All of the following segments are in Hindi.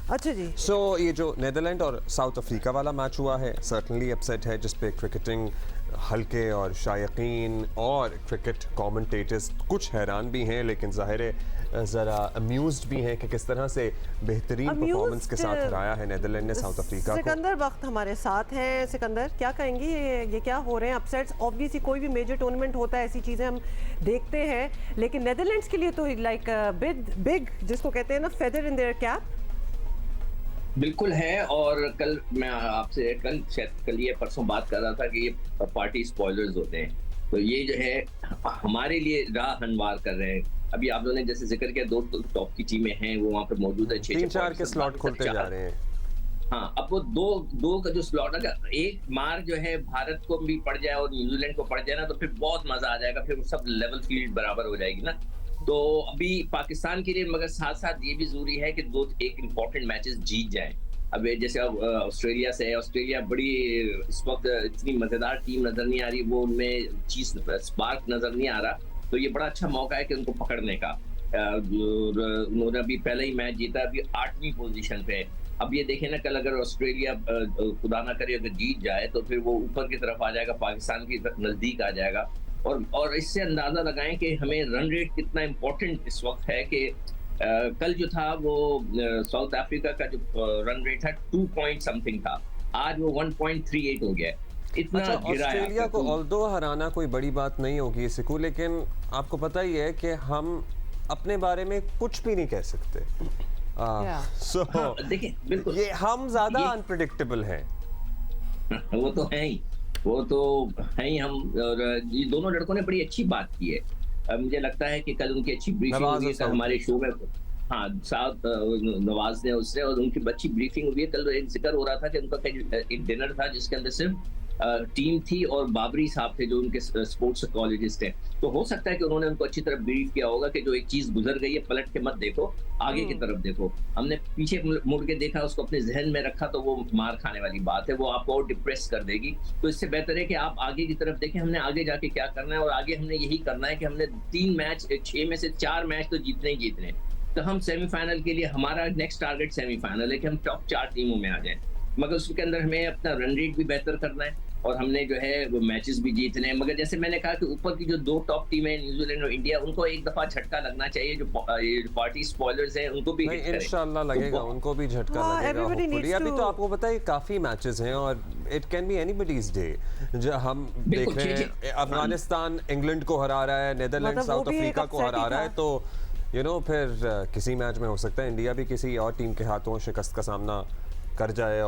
अच्छा जी। ये जो नीदरलैंड और साउथ अफ्रीका वाला मैच हुआ है सर्टनली अपसेट है, जिसपे क्रिकेटिंग हल्के और शायकीन और क्रिकेट कमेंटेटर्स कुछ हैरान भी हैं, लेकिन ज़ाहिर है ज़रा अम्यूज़्ड भी हैं कि किस तरह से बेहतरीन परफॉर्मेंस के साथ हराया है नीदरलैंड ने साउथ अफ्रीका को। सिकंदर वक्त हमारे साथ हैं। सिकंदर, क्या कहेंगे, ये क्या हो रहे हैं अपसेट्स? ऑब्वियसली कोई भी मेजर टूर्नामेंट होता है, ऐसी चीज़ें हम देखते हैं, लेकिन नीदरलैंड्स के लिए तो लाइक बिग, जिसको कहते हैं ना, फेदर इन देयर कैप। बिल्कुल है। और कल मैं आपसे कल ये परसों बात कर रहा था कि ये पार्टी स्पॉयलर्स होते हैं, तो ये जो है हमारे लिए राह हमवार कर रहे हैं। अभी आप लोगों ने जैसे जिक्र किया, दो टॉप की टीमें हैं वो वहाँ पे मौजूद है, 3-4 के स्लॉट खुलते जा रहे हैं। हाँ, अब वो दो का जो स्लॉट है, एक मार जो है भारत को भी पड़ जाए और न्यूजीलैंड को पड़ जाए ना, तो फिर बहुत मजा आ जाएगा, फिर सब लेवल फील्ड बराबर हो जाएगी ना। तो अभी पाकिस्तान के लिए मगर साथ साथ ये भी जरूरी है कि एक इंपॉर्टेंट मैचेस जीत जाएं। अब जैसे अब ऑस्ट्रेलिया से है, ऑस्ट्रेलिया बड़ी इस वक्त इतनी मजेदार टीम नजर नहीं आ रही, वो उनमें चीज स्पार्क नजर नहीं आ रहा, तो ये बड़ा अच्छा मौका है कि उनको पकड़ने का। उन्होंने अभी पहले ही मैच जीता, अभी 8वीं पोजीशन पे है। अब ये देखें ना, कल अगर ऑस्ट्रेलिया खुदा ना करे अगर जीत जाए तो फिर वो ऊपर की तरफ आ जाएगा, पाकिस्तान की नजदीक आ जाएगा। और इससे अंदाजा लगाएं कि हमें रन रेट कितना इम्पोर्टेंट इस वक्त है कि कल जो था वो साउथ अफ्रीका का जो रन रेट था 2 पॉइंट समथिंग था, आज वो 1.38 हो गया है। इतना अच्छा, गिरा है ऑस्ट्रेलिया को ऑल्दो हराना कोई बड़ी बात नहीं होगी सिकू, लेकिन आपको पता ही है कि हम अपने बारे में कुछ भी नहीं कह सकते। देखिए बिल्कुल ये हम ज्यादा अनप्रेडिक्टेबल हैं। वो तो है ही, वो तो है ही हम। और ये दोनों लड़कों ने बड़ी अच्छी बात की है। मुझे लगता है कि कल उनकी अच्छी ब्रीफिंग हुई है, कल हमारे शो में। हाँ, साथ नवाज ने उससे और उनकी अच्छी ब्रीफिंग हुई है। कल एक जिक्र हो रहा था कि उनका एक डिनर था जिसके अंदर सिर्फ टीम थी और बाबरी साहब थे जो उनके स्पोर्ट्स साइकोलॉजिस्ट हैं। तो हो सकता है कि उन्होंने उनको अच्छी तरह ब्रीफ किया होगा कि जो एक चीज गुजर गई है पलट के मत देखो, आगे की तरफ देखो। हमने पीछे मुड़ के देखा, उसको अपने जहन में रखा, तो वो मार खाने वाली बात है, वो आपको और डिप्रेस कर देगी। तो इससे बेहतर है कि आप आगे की तरफ देखें, हमने आगे जाके क्या करना है, और आगे हमने यही करना है कि हमने 3 मैच 6 में से 4 मैच तो जीतने ही जीतने। तो हम सेमीफाइनल के लिए, हमारा नेक्स्ट टारगेट सेमीफाइनल है कि हम टॉप 4 टीमों में आ जाएं, मगर उसके अंदर हमें अपना रन रेट भी बेहतर करना है और हमने जो है वो मैचेस भी जीतने हैं। मगर जैसे मैंने कहा कि ऊपर की जो 2 टॉप टीमें हैं, न्यूजीलैंड और इंडिया, उनको एक दफा झटका लगना चाहिए। जो पार्टी स्पॉयलर्स हैं उनको भी इंशाल्लाह लगेगा, उनको भी झटका लगेगा। अभी तो आपको पता है काफी मैचेस हैं और it can be anybody's day. जो हम देख रहे हैं, अफगानिस्तान इंग्लैंड को हरा रहा है, नीदरलैंड साउथ अफ्रीका को हरा रहा है, तो फिर किसी मैच में हो सकता है इंडिया भी किसी और टीम के हाथों शिकस्त का सामना कर जाए।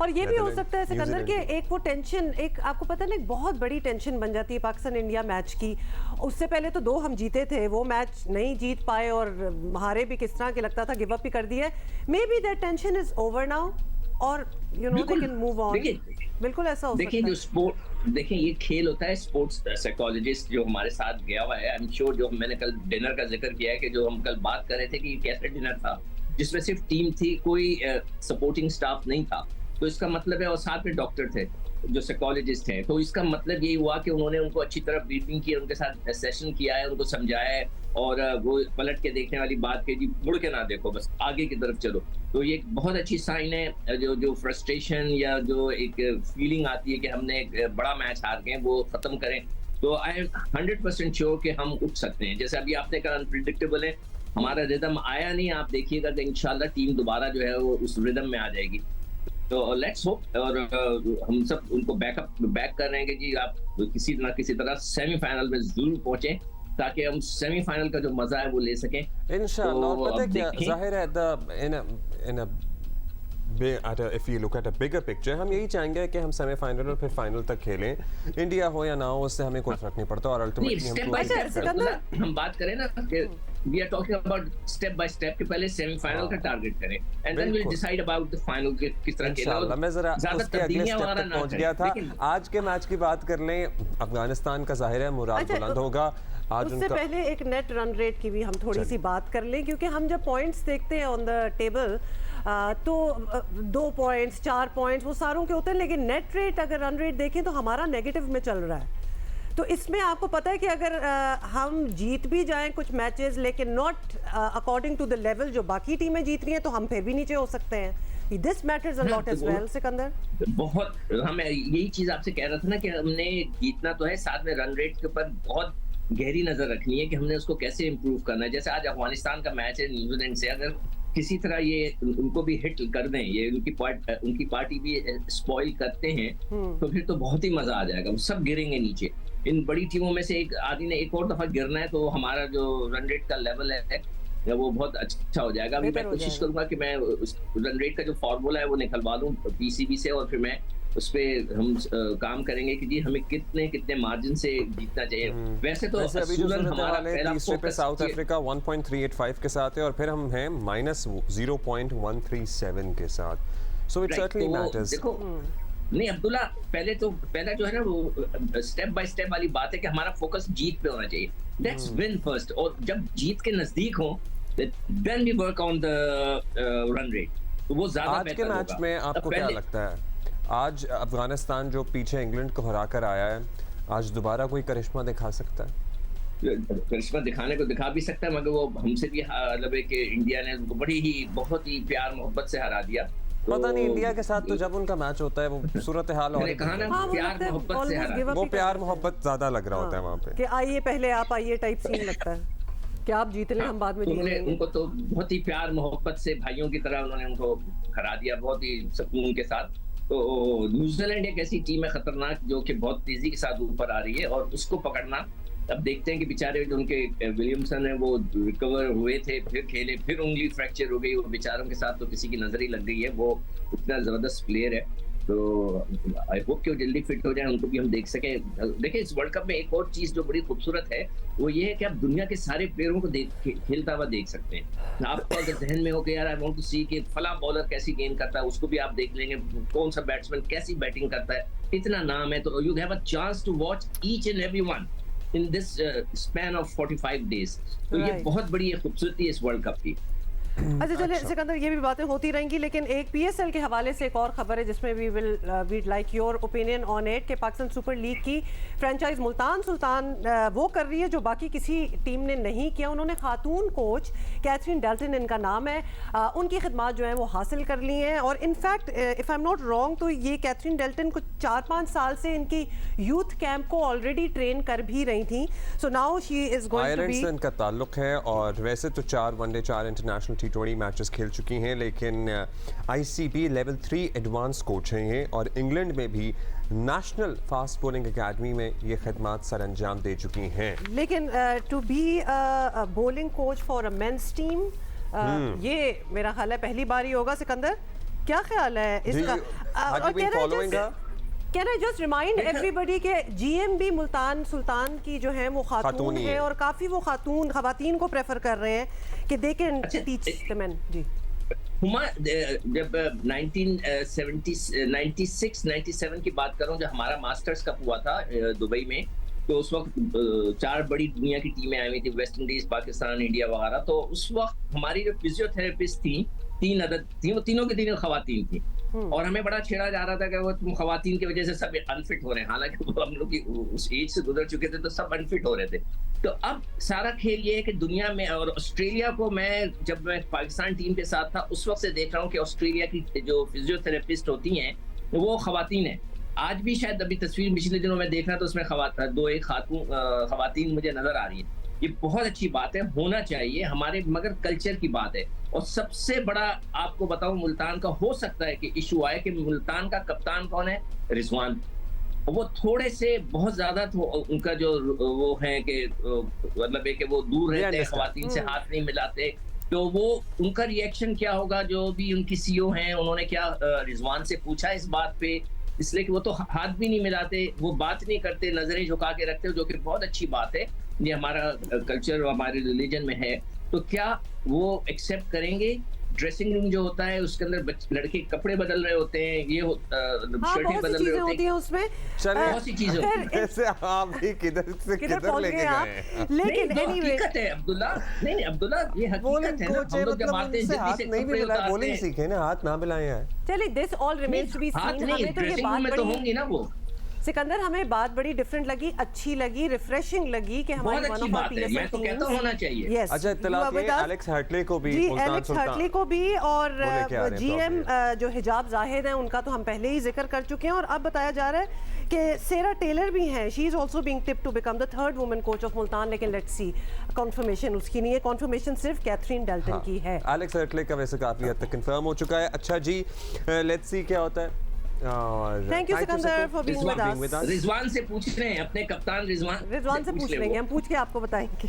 और ये भी हो सकता है सिकंदर के एक वो टेंशन, एक आपको पता है ना, एक बहुत बड़ी टेंशन बन जाती है पाकिस्तान इंडिया मैच की। उससे पहले तो 2 हम जीते थे, वो मैच नहीं जीत पाए और हारे भी किस तरह के लगता था, गिव अप ही कर दिया। May be that tension is over now और दे कैन मूव ऑन। बिल्कुल ऐसा हो सकता है। देखिए जो स्पोर्ट, देखिए ये खेल होता है। स्पोर्ट्स साइकोलॉजिस्ट जो हमारे साथ गया हुआ है, आई एम श्योर, जो मैंने कल डिनर का जिक्र किया है कि जो हम कल बात कर रहे थे कि कैसे डिनर था जिसमें सिर्फ टीम थी, कोई सपोर्टिंग स्टाफ नहीं था, तो इसका मतलब है, और साथ में डॉक्टर थे जो साइकोलॉजिस्ट हैं, तो इसका मतलब यही हुआ कि उन्होंने उनको अच्छी तरह ब्रीफिंग की, उनके साथ सेशन किया है, उनको समझाया है और वो पलट के देखने वाली बात के जी मुड़ के ना देखो, बस आगे की तरफ चलो। तो ये एक बहुत अच्छी साइन है। जो फ्रस्ट्रेशन या जो एक फीलिंग आती है कि हमने एक बड़ा मैच हार गए, वो खत्म करें। तो आई एम 100% श्योर कि हम उठ सकते हैं। जैसे अभी आपने कहा अनप्रिडिक्टेबल है, हमारा रिदम आया नहीं, आप देखिएगा कि इंशाल्लाह टीम दोबारा जो है वो उस रिदम में आ जाएगी। तो लेट्स होप, और हम सब उनको बैक कर रहे हैं कि जी आप किसी ना किसी तरह सेमीफाइनल में जरूर पहुंचे, ताकि हम सेमीफाइनल का जो मजा है वो ले सकें इंशाल्लाह। और पता है क्या, जाहिर है if you look at a bigger picture, हम यही चाहेंगे कि हम सेमीफाइनल और फिर फाइनल तक खेलें, इंडिया हो या ना हो, उससे हमें कोई फर्क नहीं पड़ता। और अल्टीमेटली हम बात करें ना कि we are talking about step by step, कि पहले सेमीफाइनल का टारगेट करें and then we'll decide about the final कि किस तरह खेलना। मैं जरा उसके अगले स्टेप तक पहुंच गया था। आज के मैच की बात कर लें, अफगानिस्तान का जाहिर है मुराद बुलंद होगा। आज उससे पहले एक नेट रन रेट की भी हम थोड़ी सी बात कर लें, क्योंकि हम जब पॉइंट्स देखते हैं ऑन द टेबल तो 2 पॉइंट्स 4 पॉइंट्स वो सारों के होते हैं, लेकिन नेट रेट अगर रन रेट देखें तो हमारा नेगेटिव में चल रहा है। तो इसमें आपको पता है कि अगर हम जीत भी जाएं कुछ मैचेस लेकिन not according to the level जो बाकी टीमें जीत रही हैं, तो हम फिर भी नीचे हो सकते हैं। This matters a lot as well. Sikandar, बहुत, हम यही चीज आपसे कह रहा था ना कि हमने जीतना तो है, साथ में रन रेट के ऊपर बहुत गहरी नजर रखनी है कि हमने उसको कैसे इंप्रूव करना है। जैसे आज अफगानिस्तान का मैच है न्यूजीलैंड से, अगर किसी तरह ये उनको भी हिट कर दें, ये उनकी पार्टी भी स्पॉइल करते हैं, तो फिर तो बहुत ही मजा आ जाएगा। वो सब गिरेंगे नीचे। इन बड़ी टीमों में से एक आदि ने एक और दफा गिरना है, तो हमारा जो रन रेट का लेवल है वो बहुत अच्छा हो जाएगा। अभी मैं कोशिश करूंगा कि मैं उस रन रेट का जो फॉर्मूला है वो निकलवा दूं पीसीबी से, और फिर मैं उस पे हम काम करेंगे कि जी हमें कितने मार्जिन से जीतना चाहिए। वैसे तो अभी जो हमारा पहला फोकस साउथ अफ्रीका 1.385 के साथ है, और फिर हम हैं -0.137 के साथ। So it certainly matters. देखो नहीं अब्दुल्ला, पहला जो है ना वो स्टेप बाय स्टेप वाली बात है कि हमारा फोकस जीत पे होना चाहिए। लेट्स विन फर्स्ट, और जब जीत के नजदीक हो then we work on the run rate, तो वो ज्यादा आज के मैच में आपको क्या लगता है? आज अफगानिस्तान जो पीछे इंग्लैंड को हरा कर आया है, आज दोबारा कोई करिश्मा दिखा सकता है? करिश्मा दिखाने को दिखा भी सकता है, मगर वो हमसे भी मतलब है कि इंडिया ने उनको बहुत ही प्यार मोहब्बत से हरा दिया। पता नहीं इंडिया के साथ तो जब उनका मैच होता है वो सूरत हाल और प्यार मोहब्बत से हरा, वो प्यार मोहब्बत ज्यादा लग रहा होता है वहाँ पे कि आइए पहले आप आइए टाइप सीन लगता है कि आप जीत लें हम बाद में जीत लेंगे। उनको तो बहुत ही प्यार मोहब्बत से भाइयों की तरह उन्होंने उनको हरा दिया, बहुत ही सुकून के साथ। तो न्यूजीलैंड एक ऐसी टीम है खतरनाक जो कि बहुत तेजी के साथ ऊपर आ रही है, और उसको पकड़ना अब देखते हैं कि बेचारे जो उनके विलियमसन है वो रिकवर हुए थे, फिर खेले, फिर उंगली फ्रैक्चर हो गई। वो बेचारों के साथ तो किसी की नजर ही लग गई है, वो इतना जबरदस्त प्लेयर है। तो आई होप कि वो जल्दी फिट हो जाए, उनको भी हम देख सके। देखिए इस वर्ल्ड कप में एक और चीज जो बड़ी खूबसूरत है वो ये है कि आप दुनिया के सारे प्लेयरों को खेलता हुआ देख सकते हैं। आपको अगर जहन में हो कि यार आई वांट टू सी कि फला बॉलर कैसी गेंद करता है, उसको भी आप देख लेंगे। कौन सा बैट्समैन कैसी बैटिंग करता है, इतना नाम है, तो you have a chance to watch each and everyone in this span of 45 days. तो ये बहुत बड़ी खूबसूरती है इस वर्ल्ड कप की। अच्छा चलिए सिकंदर, ये भी बातें होती रहेंगी, लेकिन एक पीएसएल के हवाले से एक और खबर है जिसमें weed like your opinion on it कि पाकिस्तान सुपर लीग की फ्रेंचाइज मुल्तान सुल्तान वो कर रही है जो बाकी किसी टीम ने नहीं किया। उन्होंने खातून कोच कैथरीन डेल्टन, इनका नाम है, उनकी खिदमात जो है वो हासिल कर ली हैं। और in fact if I am not wrong तो ये कैथरीन डेल्टन कुछ 4-5 साल से इनकी यूथ कैंप को ऑलरेडी ट्रेन कर भी रही थी। So now she is going to be, इनका ताल्लुक है, और वैसे तो 4 वनडे 4 इंटरनेशनल T20 मैचेस खेल चुकी हैं, लेकिन ICB लेवल 3 एडवांस कोच हैं ये, और इंग्लैंड में भी नेशनल फास्ट बॉलिंग एकेडमी में ये खिदमात सर अंजाम दे चुकी हैं। लेकिन to be bowling coach for a men's team, ये मेरा ख्याल है पहली बार ही होगा। सिकंदर, क्या ख्याल है इसका? Can I just remind everybody के GMB मुल्तान सुल्तान की जो है वो खातून है, और काफी वो खवातीन को प्रेफर कर रहे हैं कि they can teach the men। जी हुमा, जब 96-97 की बात करूं, जब हमारा मास्टर्स कप हुआ था दुबई में, तो उस वक्त 4 बड़ी दुनिया की टीमें आई हुई थी, वेस्ट इंडीज, पाकिस्तान, इंडिया वगैरह। तो उस वक्त हमारी जो फिजियोथेरेपिस्ट थी, 3 अदद थी, वो तीनों की तीनों खवातीन थी, और हमें बड़ा छेड़ा जा रहा था कि वो तुम खवातीन की वजह से सब अनफिट हो रहे हैं। हालांकि वो हम लोग की उस एज से गुजर चुके थे, तो सब अनफिट हो रहे थे। तो अब सारा खेल ये है कि दुनिया में, और ऑस्ट्रेलिया को जब मैं पाकिस्तान टीम के साथ था उस वक्त से देख रहा हूँ कि ऑस्ट्रेलिया की जो फिजियोथेरेपिस्ट होती हैं वो खवातीन है। आज भी शायद अभी तस्वीर पिछले दिनों में देखना तो उसमें 2-1 खवातीन मुझे नजर आ रही है। ये बहुत अच्छी बात है, होना चाहिए हमारे, मगर कल्चर की बात है। और सबसे बड़ा आपको बताऊं मुल्तान का हो सकता है कि इशू आए कि मुल्तान का कप्तान कौन है, रिजवान। वो थोड़े से बहुत ज्यादा उनका जो वो है कि मतलब है कि वो दूर रहते हैं, खवातीन से हाथ नहीं मिलाते। तो वो उनका रिएक्शन क्या होगा, जो भी उनकी सीईओ हैं उन्होंने क्या रिजवान से पूछा इस बात पे, इसलिए कि वो तो हाथ भी नहीं मिलाते, वो बात नहीं करते, नजरें झुका के रखते हो, जो कि बहुत अच्छी बात है। ये हमारा कल्चर हमारे रिलीजन में है। तो क्या वो एक्सेप्ट करेंगे? ड्रेसिंग रूम जो होता है उसके अंदर लड़के कपड़े बदल रहे होते हैं, ये शर्टें बदल रहे होते हैं, उसमें बहुत सी चीजें होती हैं। जैसे आप भी किधर से किधर लेके गए। लेकिन हकीकत है अब्दुल्ला, नहीं अब्दुल्ला, ये हकीकत है ना। हम लोग जब आते हैं जल्दी से कपड़े उतारते बॉलिंग सीखे ना, हाथ ना मिलाए हैं। चलिए this all remains to be seen. हमें तो ये बात में तो होंगी ना वो सिकंदर, हमें बात बड़ी डिफरेंट लगी, अच्छी लगी, रिफ्रेशिंग लगी कि हमारी बहुत अच्छी बात है, मैं तो कहता हूं होना चाहिए। यस, अच्छा, इत्तला थी एलेक्स हर्टले को भी, जी, एलेक्स हर्टले को भी, और जीएम जो हिजाब जाहिद हैं उनका तो हम पहले ही जिक्र कर चुके हैं। और अब बताया जा रहा है कि सेरा टेलर भी हैं, she is also being tipped to become the third women coach of Multan, लेकिन लेट्स सी, कंफर्मेशन उसकी नहीं है, कंफर्मेशन सिर्फ कैथरीन डेल्टन की है। एलेक्स हर्टले का वैसे काफी हद तक कंफर्म हो चुका है। अच्छा जी, लेट्स सी क्या होता है। Thank you Sikandar for being with us. Rizwan से पूछ रहे हैं, अपने कप्तान रिजवान से पूछ लेंगे, हम पूछ के आपको बताएंगे।